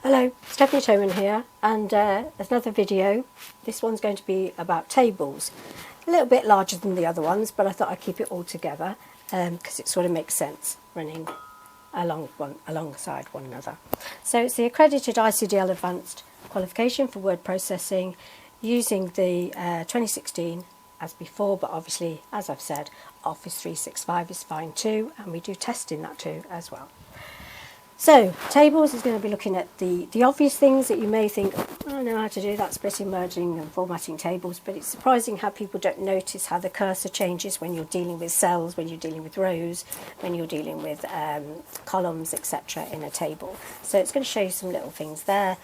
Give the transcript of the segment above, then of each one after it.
Hello, Stephanie Toman here, and there's another video. This one's going to be about tables. A little bit larger than the other ones, but I thought I'd keep it all together because it sort of makes sense running alongside one another. So it's the accredited ICDL Advanced Qualification for Word Processing using the 2016 as before, but obviously, as I've said, Office 365 is fine too, and we do testing that too as well. So, tables is going to be looking at the obvious things that you may think, oh, I know how to do that, splitting, merging and formatting tables, but it's surprising how people don't notice how the cursor changes when you're dealing with cells, when you're dealing with rows, when you're dealing with columns, etc. in a table. So it's going to show you some little things there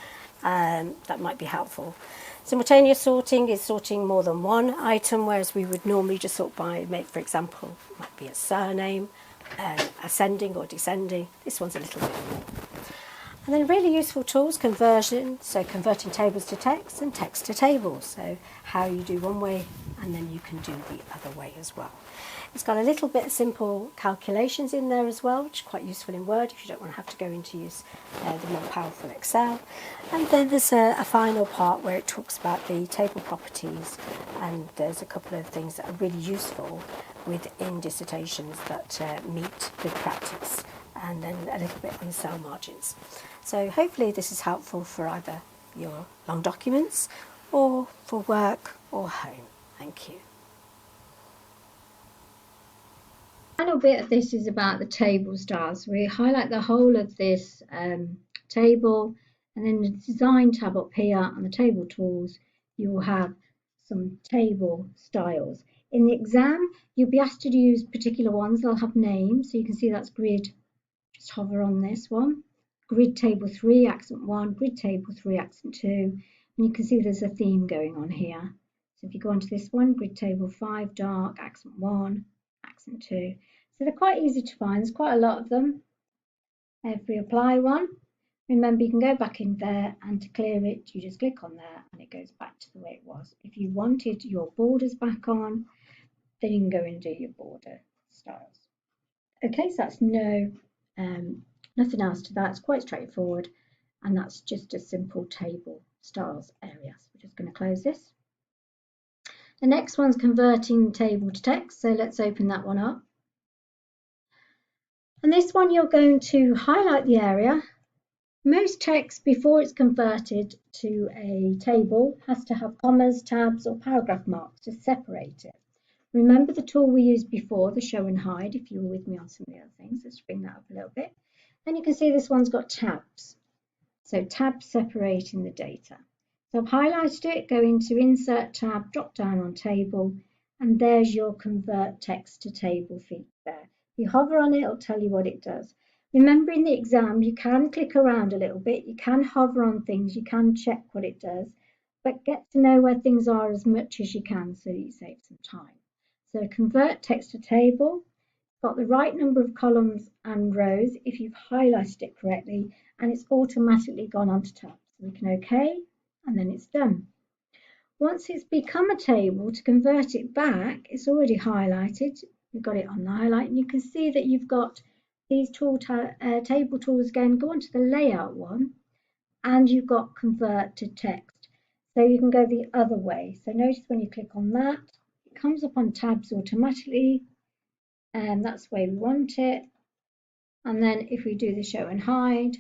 that might be helpful. Simultaneous sorting is sorting more than one item, whereas we would normally just sort by, for example, might be a surname, ascending or descending. This one's a little bit more. And then really useful tools, conversion, so converting tables to text and text to tables. So how you do one way and then you can do the other way as well. It's got a little bit of simple calculations in there as well, which is quite useful in Word if you don't want to have to go into use the more powerful Excel. And then there's a final part where it talks about the table properties, and there's a couple of things that are really useful within dissertations that meet good practice, and then a little bit on cell margins. So hopefully this is helpful for either your long documents or for work or home. Thank you. The final bit of this is about the table styles. We highlight the whole of this table, and then the design tab up here on the table tools, you will have some table styles. In the exam, you'll be asked to use particular ones. They'll have names, so you can see that's grid. Just hover on this one. Grid table 3, accent 1, grid table 3, accent 2, and you can see there's a theme going on here. So if you go onto this one, grid table 5, dark, accent 1, accent 2. So they're quite easy to find. There's quite a lot of them. If we apply one, remember you can go back in there, and to clear it, you just click on there and it goes back to the way it was. If you wanted your borders back on, then you can go and do your border styles. Okay, so that's nothing else to that. It's quite straightforward, and that's just a simple table styles area. So we're just going to close this. The next one's converting table to text, so let's open that one up. And this one you're going to highlight the area. Most text before it's converted to a table has to have commas, tabs or paragraph marks to separate it. Remember the tool we used before, the show and hide, if you were with me on some of the other things. Let's bring that up a little bit. And you can see this one's got tabs. So tabs separating the data. So I've highlighted it, go into Insert tab, drop down on Table, and there's your Convert Text to Table feature there. If you hover on it, it'll tell you what it does. Remember in the exam, you can click around a little bit, you can hover on things, you can check what it does, but get to know where things are as much as you can so that you save some time. So Convert Text to Table, got the right number of columns and rows if you've highlighted it correctly, and it's automatically gone onto tabs. So we can OK, and then it's done. Once it's become a table, to convert it back, it's already highlighted. We've got it on the highlight, and you can see that you've got these table tools again. Go onto the layout one, and you've got convert to text. So you can go the other way. So notice when you click on that, it comes up on tabs automatically, and that's the way we want it. And then if we do the show and hide,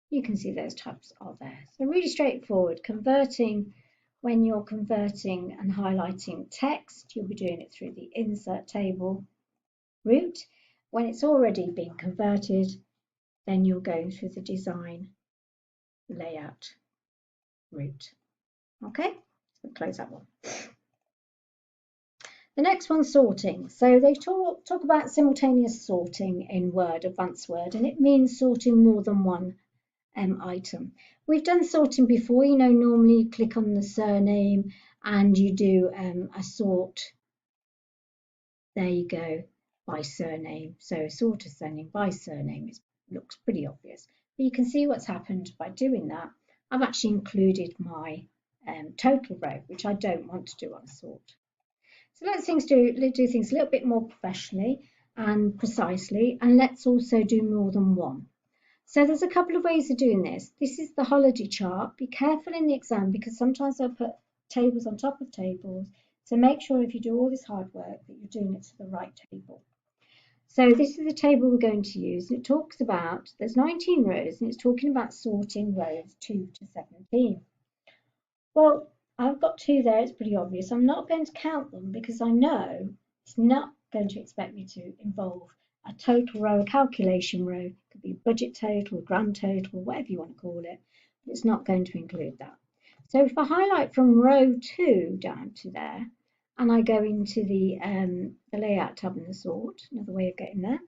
you can see those tabs are there. So really straightforward. Converting, when you're converting and highlighting text, you'll be doing it through the insert table route. When it's already been converted, then you're going through the design layout route. Okay, so close that one. The next one's sorting. So they talk about simultaneous sorting in Word, Advanced Word, and it means sorting more than one item. We've done sorting before, you know, normally you click on the surname and you do a sort. There you go, by surname. So sort a surname by surname looks pretty obvious. But you can see what's happened by doing that. I've actually included my total row, which I don't want to do on sort. So let's do things a little bit more professionally and precisely, and let's also do more than one. So there's a couple of ways of doing this. This is the holiday chart. Be careful in the exam because sometimes I put tables on top of tables. So make sure if you do all this hard work that you're doing it to the right table. So this is the table we're going to use. It talks about, there's 19 rows and it's talking about sorting rows 2 to 17. Well, I've got 2 there, it's pretty obvious. I'm not going to count them because I know it's not going to expect me to involve a total row, a calculation row. It could be budget total, grand total, whatever you want to call it. But it's not going to include that. So if I highlight from row 2 down to there, and I go into the layout tab in the sort, another way of getting there.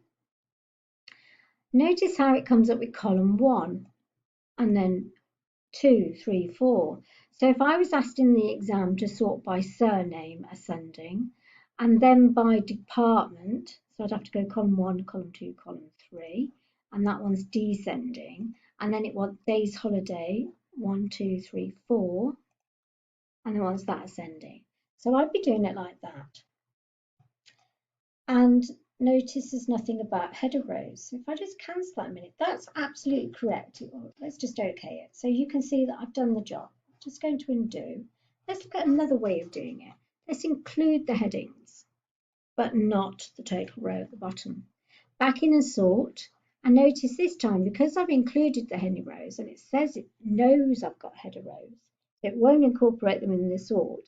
Notice how it comes up with column 1 and then 2, 3, 4. So if I was asked in the exam to sort by surname ascending and then by department, so I'd have to go column 1, column 2, column 3, and that one's descending, and then it wants days holiday 1, 2, 3, 4, and then wants that ascending. So I'd be doing it like that. And notice there's nothing about header rows. So if I just cancel that a minute, that's absolutely correct. Let's just OK it. So you can see that I've done the job. I'm just going to undo. Let's look at another way of doing it. Let's include the headings, but not the total row at the bottom. Back in and sort. And notice this time, because I've included the heading rows and it says it knows I've got header rows, it won't incorporate them in the sort,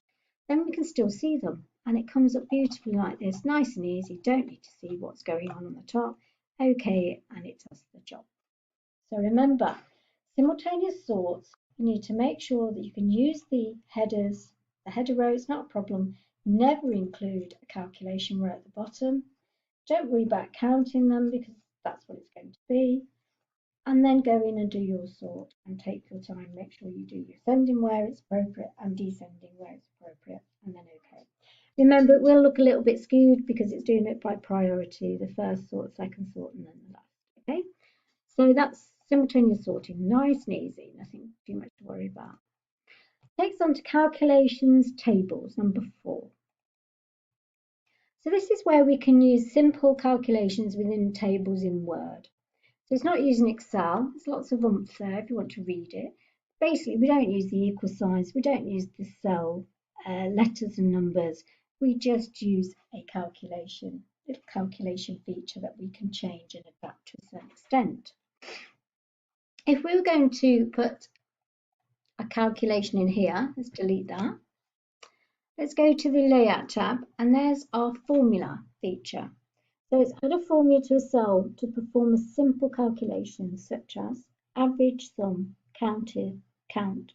then we can still see them. And it comes up beautifully like this, nice and easy. Don't need to see what's going on the top. OK, and it does the job. So remember, simultaneous sorts, you need to make sure that you can use the headers. The header row is not a problem. Never include a calculation row at the bottom. Don't worry about counting them because that's what it's going to be. And then go in and do your sort and take your time. Make sure you do your ascending where it's appropriate and descending where it's appropriate, and then OK. Remember, it will look a little bit skewed because it's doing it by priority, the first sort, second sort, and then the last. OK, so that's simultaneous sorting, nice and easy, nothing too much to worry about. Takes on to calculations tables, number 4. So this is where we can use simple calculations within tables in Word. So it's not using Excel. There's lots of oomph there if you want to read it. Basically, we don't use the equal signs. We don't use the cell letters and numbers. We just use a calculation, little calculation feature that we can change and adapt to a certain extent. If we were going to put a calculation in here, let's delete that. Let's go to the layout tab, and there's our formula feature. So it's add a formula to a cell to perform a simple calculation such as average, sum, counted, count,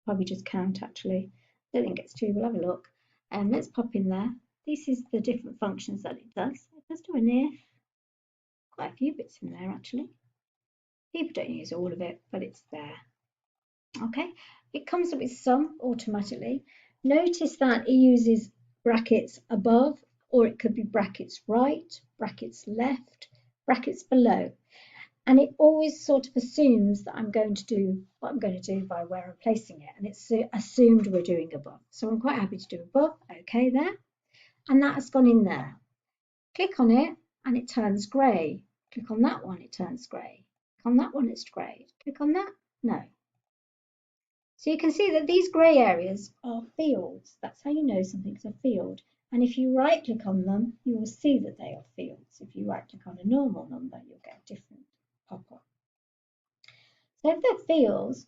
probably just count actually. I don't think it's 2, we'll have a look. And let's pop in there. This is the different functions that it does. It does do an if, quite a few bits in there actually. People don't use all of it, but it's there. Okay, it comes up with sum automatically. Notice that it uses brackets above, or it could be brackets right, brackets left, brackets below. And it always sort of assumes that I'm going to do what I'm going to do by where I'm placing it. And it's assumed we're doing above. So I'm quite happy to do above. OK there. And that has gone in there. Click on it and it turns grey. Click on that one, it turns grey. Click on that one, it's grey. Click on that, no. So you can see that these grey areas are fields. That's how you know something's a field. And if you right click on them, you will see that they are fields. If you right click on a normal number, you'll get a different pop-up. So if they're fields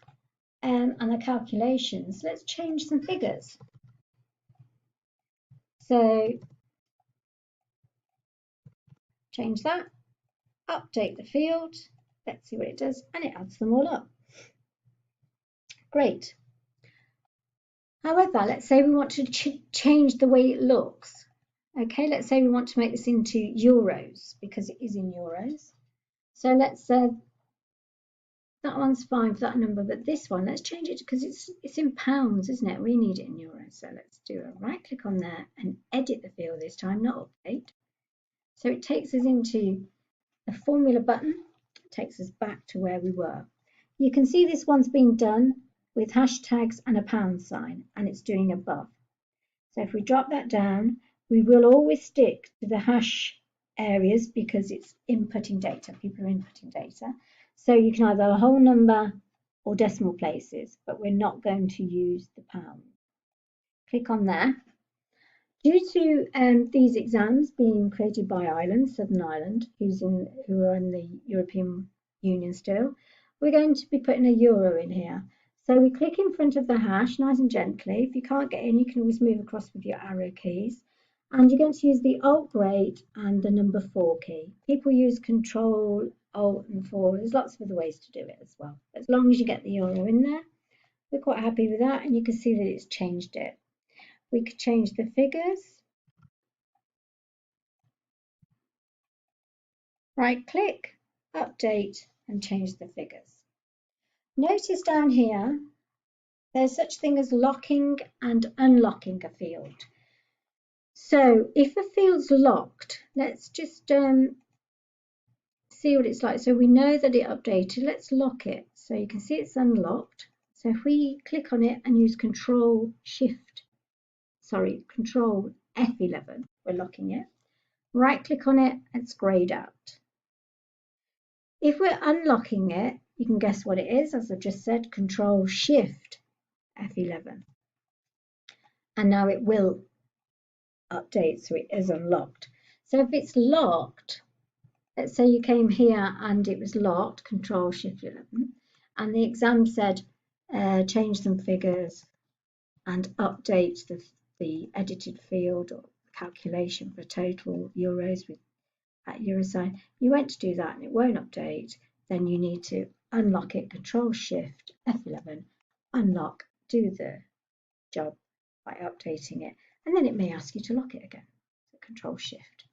and they're calculations, let's change some figures. So change that, update the field, let's see what it does, and it adds them all up. Great. However, let's say we want to change the way it looks. Okay, let's say we want to make this into euros because it is in euros. So let's that one's fine for that number, but this one, let's change it because it's in pounds, isn't it? We need it in euros. So let's do a right click on there and edit the field this time, not update. So it takes us into the formula button, takes us back to where we were. You can see this one's been done with hashtags and a pound sign, and it's doing above. So if we drop that down, we will always stick to the hash areas because it's inputting data. People are inputting data. So you can either have a whole number or decimal places, but we're not going to use the pound. Click on there. Due to these exams being created by Ireland, Southern Ireland, who are in the European Union still, we're going to be putting a euro in here. So we click in front of the hash nice and gently. If you can't get in, you can always move across with your arrow keys. And you're going to use the Alt Great and the number 4 key. People use Control, Alt and 4. There's lots of other ways to do it as well. As long as you get the euro in there, we're quite happy with that. And you can see that it's changed it. We could change the figures. Right click, update and change the figures. Notice down here, there's such thing as locking and unlocking a field. So if a field's locked, let's just see what it's like. So we know that it updated, let's lock it. So you can see it's unlocked. So if we click on it and use Control F11, we're locking it. Right click on it, it's grayed out. If we're unlocking it, you can guess what it is, as I've just said, Control Shift F11. And now it will update, so it is unlocked. So if it's locked, let's say you came here and it was locked, Control Shift 11, and the exam said change some figures and update the edited field or calculation for total euros with at euro sign. You went to do that and it won't update, then you need to unlock it, Control Shift F11, unlock, do the job by updating it, and then it may ask you to lock it again. So Control Shift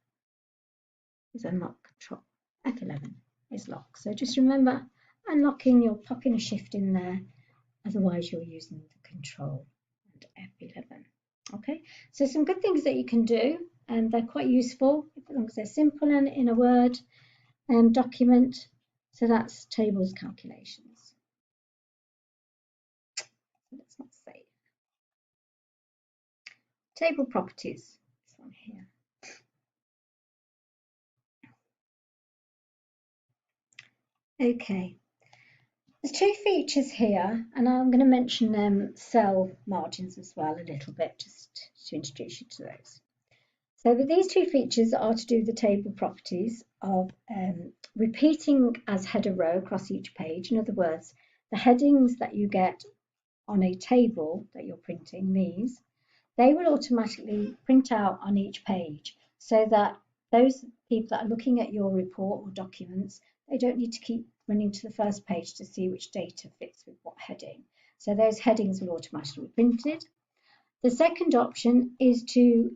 is unlock, Control F11 is lock. So just remember, unlocking, you're popping a shift in there, otherwise you're using the Control and F11. Okay, so some good things that you can do, and they're quite useful as long as they're simple and in a Word document. So that's tables calculations. Let's not save. Table properties, this one here. Okay, there's two features here, and I'm going to mention cell margins as well a little bit, just to introduce you to those. So these two features are to do with the table properties of repeating as header row across each page. In other words, the headings that you get on a table that you're printing, these, they will automatically print out on each page, so that those people that are looking at your report or documents, they don't need to keep running to the first page to see which data fits with what heading. So those headings will automatically be printed. The second option is to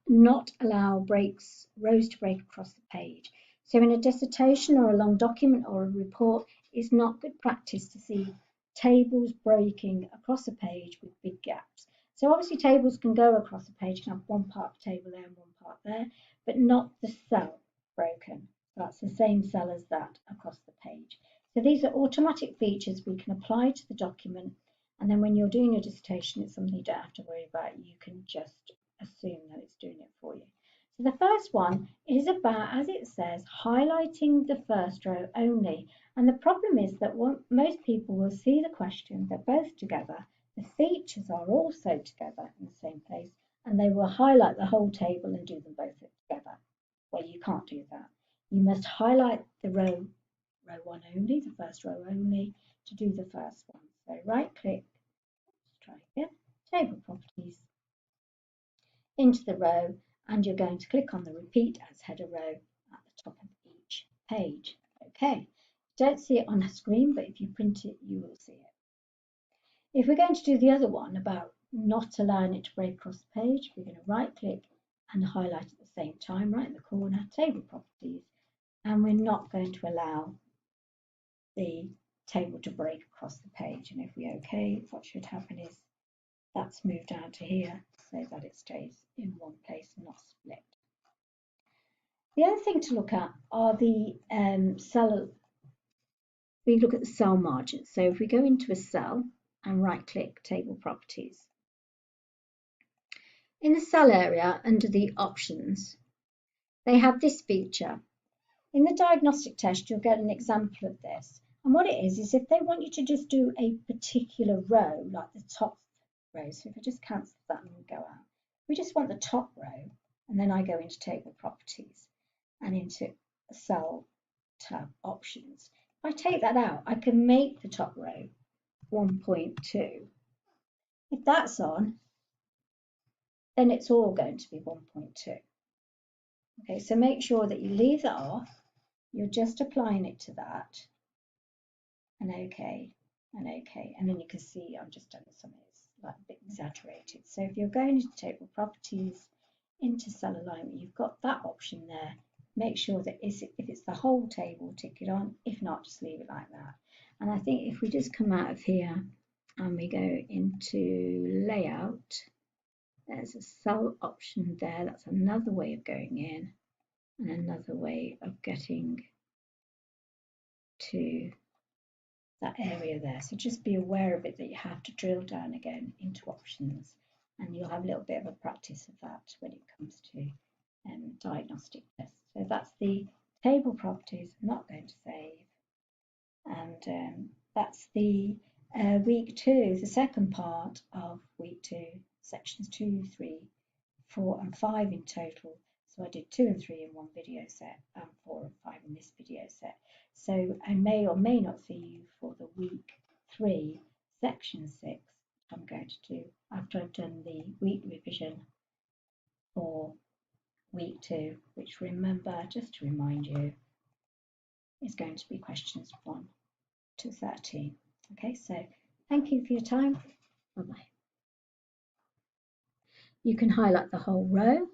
not allow rows to break across the page. So in a dissertation or a long document or a report, it's not good practice to see tables breaking across a page with big gaps. So obviously tables can go across a page, you can have one part of the table there and one part there, but not the cell broken. That's the same cell as that across the page. So these are automatic features we can apply to the document, and then when you're doing your dissertation, it's something you don't have to worry about. You can just assume that it's doing it for you. So the first one is about, as it says, highlighting the first row only. And the problem is that most people will see the question, they're both together, the features are also together in the same place, and they will highlight the whole table and do them both together. Well, you can't do that. You must highlight the row 1 only, the first row only, to do the first one. So right click, let's try again, table properties, into the row, and you're going to click on the repeat as header row at the top of each page. Okay, don't see it on the screen, but if you print it, you will see it. If we're going to do the other one about not allowing it to break across the page, we're going to right click and highlight at the same time, right in the corner, table properties, and we're not going to allow the table to break across the page. And if we OK, what should happen is that's moved down to here so that it stays in one place and not split. The other thing to look at are the cell. We look at the cell margins. So if we go into a cell and right click table properties, in the cell area under the options, they have this feature. In the diagnostic test, you'll get an example of this. And what it is if they want you to just do a particular row, like the top row, so if I just cancel that and go out, we just want the top row, and then I go into table properties and into cell tab options. If I take that out, I can make the top row 1.2. If that's on, then it's all going to be 1.2. Okay, so make sure that you leave that off. You're just applying it to that. And OK, and OK. And then you can see I'm just doing something that's like a bit exaggerated. So if you're going into table properties, into cell alignment, you've got that option there. Make sure that if it's the whole table, tick it on. If not, just leave it like that. And I think if we just come out of here and we go into layout, there's a cell option there. That's another way of going in and another way of getting to that area there. So just be aware of it, that you have to drill down again into options, and you'll have a little bit of a practice of that when it comes to diagnostic tests. So that's the table properties. I'm not going to save. And that's the week 2, the second part of week 2, sections 2, 3, 4 and 5 in total. So I did 2 and 3 in one video set and 4 and 5 in this video set. So I may or may not see you for the week 3, section 6. I'm going to do after I've done the week revision for week 2, which, remember, just to remind you, is going to be questions 1 to 13. Okay, so thank you for your time. Bye-bye. You can highlight the whole row.